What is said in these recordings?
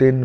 3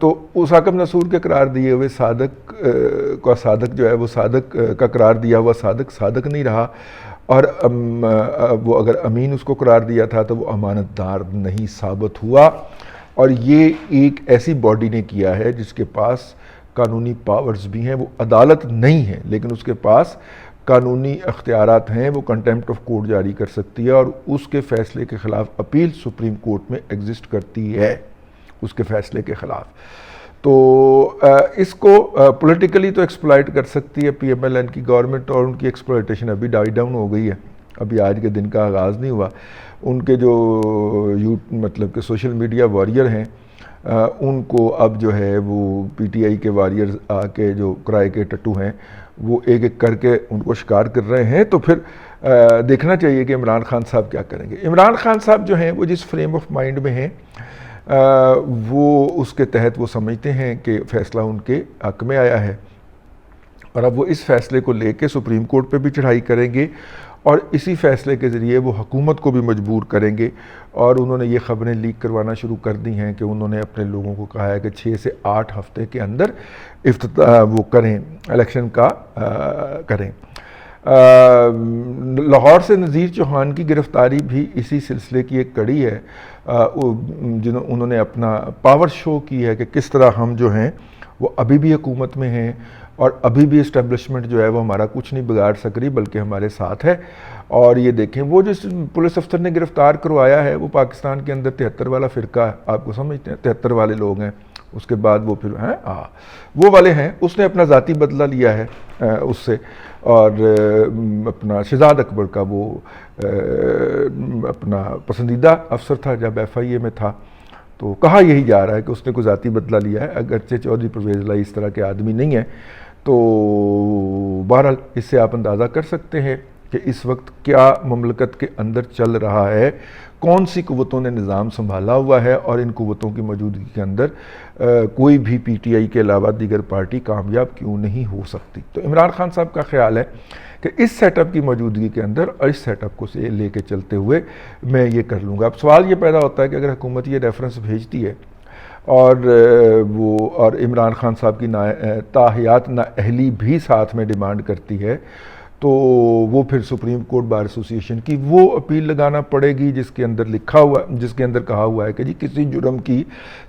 تو اس حاکم نصور کے قرار دیے ہوئے صادق کا صادق جو ہے وہ صادق کا قرار دیا ہوا صادق صادق نہیں رہا، اور وہ اگر امین اس کو قرار دیا تھا تو وہ امانت دار نہیں ثابت ہوا، اور یہ ایک ایسی باڈی نے کیا ہے جس کے پاس قانونی پاورز بھی ہیں، وہ عدالت نہیں ہے لیکن اس کے پاس قانونی اختیارات ہیں، وہ کنٹیمپٹ آف کورٹ جاری کر سکتی ہے اور اس کے فیصلے کے خلاف اپیل سپریم کورٹ میں ایگزسٹ کرتی ہے اس کے فیصلے کے خلاف۔ تو اس کو پولیٹیکلی تو ایکسپلائٹ کر سکتی ہے پی ایم ایل این کی گورنمنٹ، اور ان کی ایکسپلائٹیشن ابھی ڈائی ڈاؤن ہو گئی ہے، ابھی آج کے دن کا آغاز نہیں ہوا۔ ان کے جو مطلب کہ سوشل میڈیا واریر ہیں، ان کو اب جو ہے وہ پی ٹی آئی کے وارئرز آ کے جو کرائے کے ٹٹو ہیں وہ ایک ایک کر کے ان کو شکار کر رہے ہیں، تو پھر دیکھنا چاہیے کہ عمران خان صاحب کیا کریں گے۔ عمران خان صاحب جو ہیں وہ جس فریم آف مائنڈ میں ہیں وہ اس کے تحت وہ سمجھتے ہیں کہ فیصلہ ان کے حق میں آیا ہے، اور اب وہ اس فیصلے کو لے کے سپریم کورٹ پہ بھی چڑھائی کریں گے، اور اسی فیصلے کے ذریعے وہ حکومت کو بھی مجبور کریں گے، اور انہوں نے یہ خبریں لیک کروانا شروع کر دی ہیں کہ انہوں نے اپنے لوگوں کو کہا ہے کہ 6 سے 8 ہفتے کے اندر افتتاح وہ کریں، الیکشن کا کریں۔ لاہور سے نذیر چوہان کی گرفتاری بھی اسی سلسلے کی ایک کڑی ہے، انہوں نے اپنا پاور شو کی ہے کہ کس طرح ہم جو ہیں وہ ابھی بھی حکومت میں ہیں، اور ابھی بھی اسٹیبلشمنٹ جو ہے وہ ہمارا کچھ نہیں بگاڑ سک رہی بلکہ ہمارے ساتھ ہے۔ اور یہ دیکھیں وہ جو پولیس افسر نے گرفتار کروایا ہے وہ پاکستان کے اندر 73 والا فرقہ ہے، آپ کو سمجھتے ہیں 73 والے لوگ ہیں، اس کے بعد وہ پھر ہیں وہ والے ہیں، اس نے اپنا ذاتی بدلہ لیا ہے اس سے، اور اپنا شہزاد اکبر کا وہ اپنا پسندیدہ افسر تھا جب ایف آئی اے میں تھا، تو کہا یہی جا رہا ہے کہ اس نے کوئی ذاتی بدلہ لیا ہے، اگرچہ چودھری پرویز الہی اس طرح کے آدمی نہیں ہیں۔ تو بہرحال اس سے آپ اندازہ کر سکتے ہیں کہ اس وقت کیا مملکت کے اندر چل رہا ہے، کون سی قوتوں نے نظام سنبھالا ہوا ہے، اور ان قوتوں کی موجودگی کے اندر کوئی بھی پی ٹی آئی کے علاوہ دیگر پارٹی کامیاب کیوں نہیں ہو سکتی۔ تو عمران خان صاحب کا خیال ہے کہ اس سیٹ اپ کی موجودگی کے اندر اور اس سیٹ اپ کو سے لے کے چلتے ہوئے میں یہ کر لوں گا۔ اب سوال یہ پیدا ہوتا ہے کہ اگر حکومت یہ ریفرنس بھیجتی ہے اور عمران خان صاحب کی تاحیات نااہلی بھی ساتھ میں ڈیمانڈ کرتی ہے، تو وہ پھر سپریم کورٹ بار ایسوسی ایشن کی وہ اپیل لگانا پڑے گی جس کے اندر کہا ہوا ہے کہ جی کسی جرم کی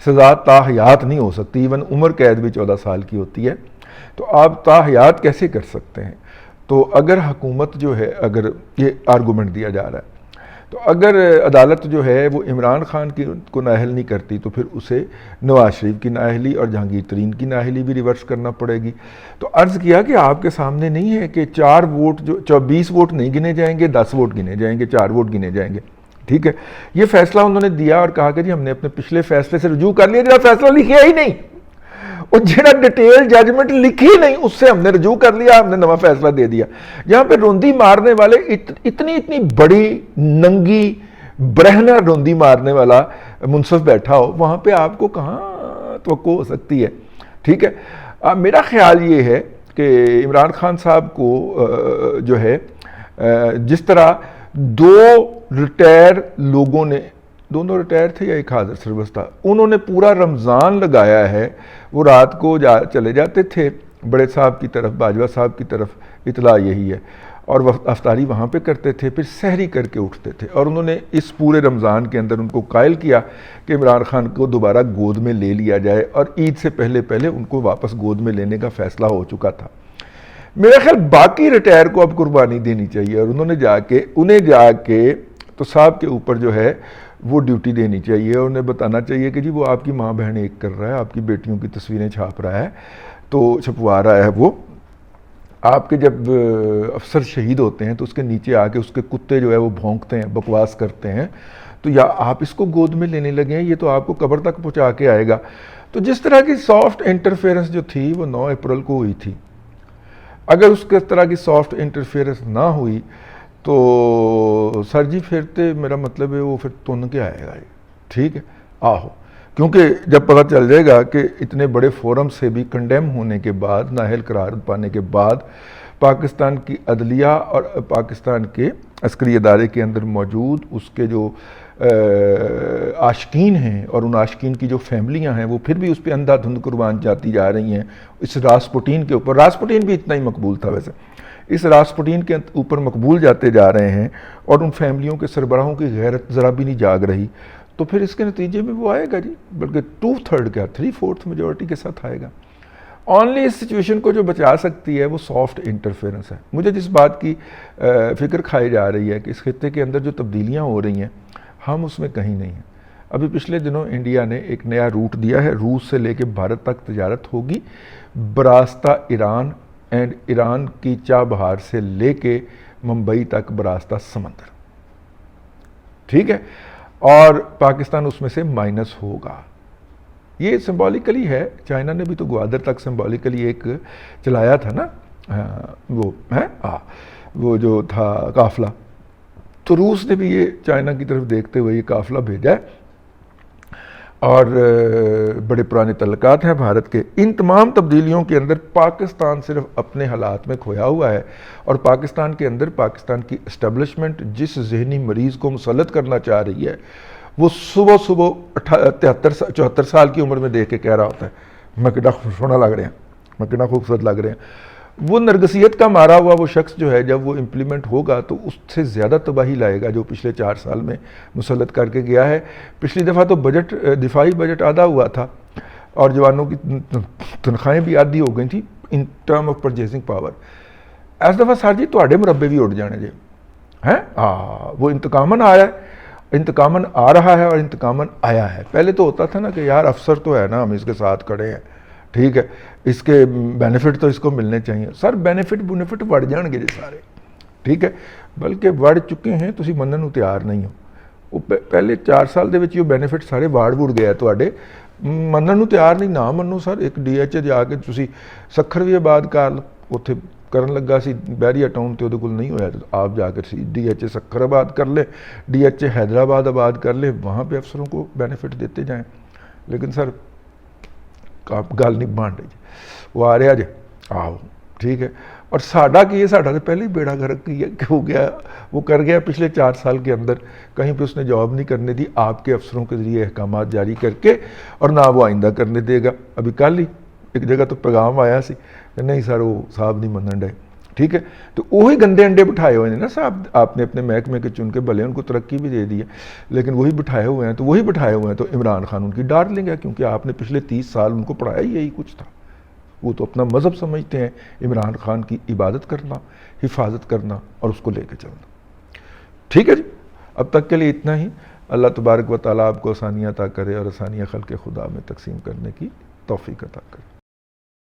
سزا تاحیات نہیں ہو سکتی، ایون عمر قید بھی 14 سال کی ہوتی ہے، تو آپ تاحیات کیسے کر سکتے ہیں؟ تو اگر حکومت جو ہے، اگر یہ آرگومنٹ دیا جا رہا ہے، تو اگر عدالت جو ہے وہ عمران خان کو نااہل نہیں کرتی تو پھر اسے نواز شریف کی نااہلی اور جہانگیر ترین کی نااہلی بھی ریورس کرنا پڑے گی۔ تو عرض کیا کہ آپ کے سامنے نہیں ہے کہ 4 ووٹ جو 20 ووٹ نہیں گنے جائیں گے، 10 ووٹ گنے جائیں گے، 4 ووٹ گنے جائیں گے، ٹھیک ہے۔ یہ فیصلہ انہوں نے دیا اور کہا کہ جی ہم نے اپنے پچھلے فیصلے سے رجوع کر لیا، جہاں فیصلہ لکھیا ہی نہیں، اور جہاں ڈیٹیل ججمنٹ لکھی نہیں اس سے ہم نے رجوع کر لیا، ہم نے نواں فیصلہ دے دیا۔ جہاں پہ روندی مارنے والے اتنی بڑی ننگی برہنہ روندی مارنے والا منصف بیٹھا ہو، وہاں پہ آپ کو کہاں توقع ہو سکتی ہے، ٹھیک ہے۔ میرا خیال یہ ہے کہ عمران خان صاحب کو جو ہے جس طرح 2 ریٹائر لوگوں نے، دونوں ریٹائر تھے یا ایک حاضر سروس تھا، انہوں نے پورا رمضان لگایا ہے، وہ رات کو چلے جاتے تھے بڑے صاحب کی طرف، باجوہ صاحب کی طرف، اطلاع یہی ہے، اور افطاری وہاں پہ کرتے تھے، پھر سحری کر کے اٹھتے تھے، اور انہوں نے اس پورے رمضان کے اندر ان کو قائل کیا کہ عمران خان کو دوبارہ گود میں لے لیا جائے، اور عید سے پہلے ان کو واپس گود میں لینے کا فیصلہ ہو چکا تھا۔ میرا خیال باقی ریٹائر کو اب قربانی دینی چاہیے، اور انہیں جا کے تو صاحب کے اوپر جو ہے وہ ڈیوٹی دینی چاہیے، اور انہیں بتانا چاہیے کہ جی وہ آپ کی ماں بہن ایک کر رہا ہے، آپ کی بیٹیوں کی تصویریں چھاپ رہا ہے، تو چھپوا رہا ہے وہ۔ آپ کے جب افسر شہید ہوتے ہیں تو اس کے نیچے آ کے اس کے کتے جو ہے وہ بھونکتے ہیں، بکواس کرتے ہیں، تو یا آپ اس کو گود میں لینے لگے ہیں، یہ تو آپ کو قبر تک پہنچا کے آئے گا۔ تو جس طرح کی سافٹ انٹرفیئرنس جو تھی وہ 9 اپریل کو ہوئی تھی، اگر اس طرح کی سافٹ انٹرفیئرنس نہ ہوئی تو سر جی پھرتے میرا مطلب ہے وہ پھر تن کے آئے گا، ٹھیک ہے، آہو، کیونکہ جب پتہ چل جائے گا کہ اتنے بڑے فورم سے بھی کنڈیم ہونے کے بعد، نااہل قرار پانے کے بعد پاکستان کی عدلیہ اور پاکستان کے عسکری ادارے کے اندر موجود اس کے جو عاشقین ہیں اور ان عاشقین کی جو فیملیاں ہیں وہ پھر بھی اس پہ اندھا دھند قربان جاتی جا رہی ہیں اس راسپوٹین کے اوپر. راسپوٹین بھی اتنا ہی مقبول تھا ویسے, اس راسپوٹین کے اوپر مقبول جاتے جا رہے ہیں اور ان فیملیوں کے سربراہوں کی غیرت ذرا بھی نہیں جاگ رہی, تو پھر اس کے نتیجے میں وہ آئے گا جی, بلکہ 2/3 کیا 3/4 میجورٹی کے ساتھ آئے گا. اونلی اس سچویشن کو جو بچا سکتی ہے وہ سافٹ انٹرفیرنس ہے. مجھے جس بات کی فکر کھائی جا رہی ہے کہ اس خطے کے اندر جو تبدیلیاں ہو رہی ہیں ہم اس میں کہیں نہیں ہیں. ابھی پچھلے دنوں انڈیا نے ایک نیا روٹ دیا ہے, روس سے لے کے بھارت تک تجارت ہوگی براستہ ایران اینڈ ایران کی چاہ بہار سے لے کے ممبئی تک براستہ سمندر, ٹھیک ہے, اور پاکستان اس میں سے مائنس ہوگا. یہ سمبولیکلی ہے, چائنا نے بھی تو گوادر تک سمبولیکلی ایک چلایا تھا نا, وہ جو تھا قافلہ, تو روس نے بھی یہ چائنا کی طرف دیکھتے ہوئے یہ قافلہ بھیجا ہے اور بڑے پرانے تعلقات ہیں بھارت کے. ان تمام تبدیلیوں کے اندر پاکستان صرف اپنے حالات میں کھویا ہوا ہے, اور پاکستان کے اندر پاکستان کی اسٹیبلشمنٹ جس ذہنی مریض کو مسلط کرنا چاہ رہی ہے وہ صبح 74 سال کی عمر میں دیکھ کے کہہ رہا ہوتا ہے میں کتنا سونا لگ رہے ہیں, میں کتنا خوبصورت لگ رہے ہیں. وہ نرگسیت کا مارا ہوا وہ شخص جو ہے جب وہ امپلیمنٹ ہوگا تو اس سے زیادہ تباہی لائے گا جو پچھلے 4 سال میں مسلط کر کے گیا ہے. پچھلی دفعہ تو بجٹ, دفاعی بجٹ آدھا ہوا تھا اور جوانوں کی تنخواہیں بھی آدھی ہو گئی تھیں in term of purchasing power. اس دفعہ سر جی تواڈے مربے بھی اڑ جانے جی ہیں, وہ انتقاماً آیا ہے, انتقاماً آ رہا ہے اور انتقاماً آیا ہے. پہلے تو ہوتا تھا نا کہ یار افسر تو ہے نا, ہم اس کے ساتھ کھڑے ہیں, ٹھیک ہے, اس کے بینیفٹ تو اس کو ملنے چاہیے. سر بینیفٹ وڑ جان گے جی سارے, ٹھیک ہے, بلکہ وڑ چکے ہیں, تسی منن نوں تیار نہیں ہو. وہ پہلے 4 سال دے وچ یہ بینیفٹ سارے واڑ گئے تواڈے, منن نوں تیار نہیں. نہ منو سر, ایک DH جا کے تسی سکھر بھی آباد کر لو, اتنے کرن لگا سی بیریا ٹاؤن تے وہ نہیں ہویا, تو آپ جا کر DH سکھر آباد کر لیں, DH حیدرآباد آباد کر لیں, وہاں پہ افسروں کو بینیفٹ دیتے جائیں. لیکن سر گل نہیں بن رہی جی, وہ آ رہا جی آؤ, ٹھیک ہے. اور ساڈا کی یہ ساڈا تو پہلے ہی بیڑا گرک ہو گیا, وہ کر گیا پچھلے 4 سال کے اندر, کہیں پہ اس نے جواب نہیں کرنے دی آپ کے افسروں کے ذریعے احکامات جاری کر کے, اور نہ وہ آئندہ کرنے دے گا. ابھی کل ہی ایک جگہ تو پیغام آیا سی کہ نہیں سر وہ صاحب نہیں منن ڈے, ٹھیک ہے. تو وہی گندے انڈے بٹھائے ہوئے ہیں نا صاحب, آپ نے اپنے محکمے کے چن کے بھلے ان کو ترقی بھی دے دی ہے, لیکن وہی بٹھائے ہوئے ہیں. تو وہی بٹھائے ہوئے ہیں تو عمران خان ان کی ڈارلنگ ہے, کیونکہ آپ نے پچھلے 30 سال ان کو پڑھایا ہی یہی کچھ تھا. وہ تو اپنا مذہب سمجھتے ہیں, عمران خان کی عبادت کرنا, حفاظت کرنا اور اس کو لے کے چلنا. ٹھیک ہے جی, اب تک کے لیے اتنا ہی. اللہ تبارک و تعالیٰ آپ کو آسانیاں عطا کرے اور آسانیاں خلق خدا میں تقسیم کرنے کی توفیق عطا کرے.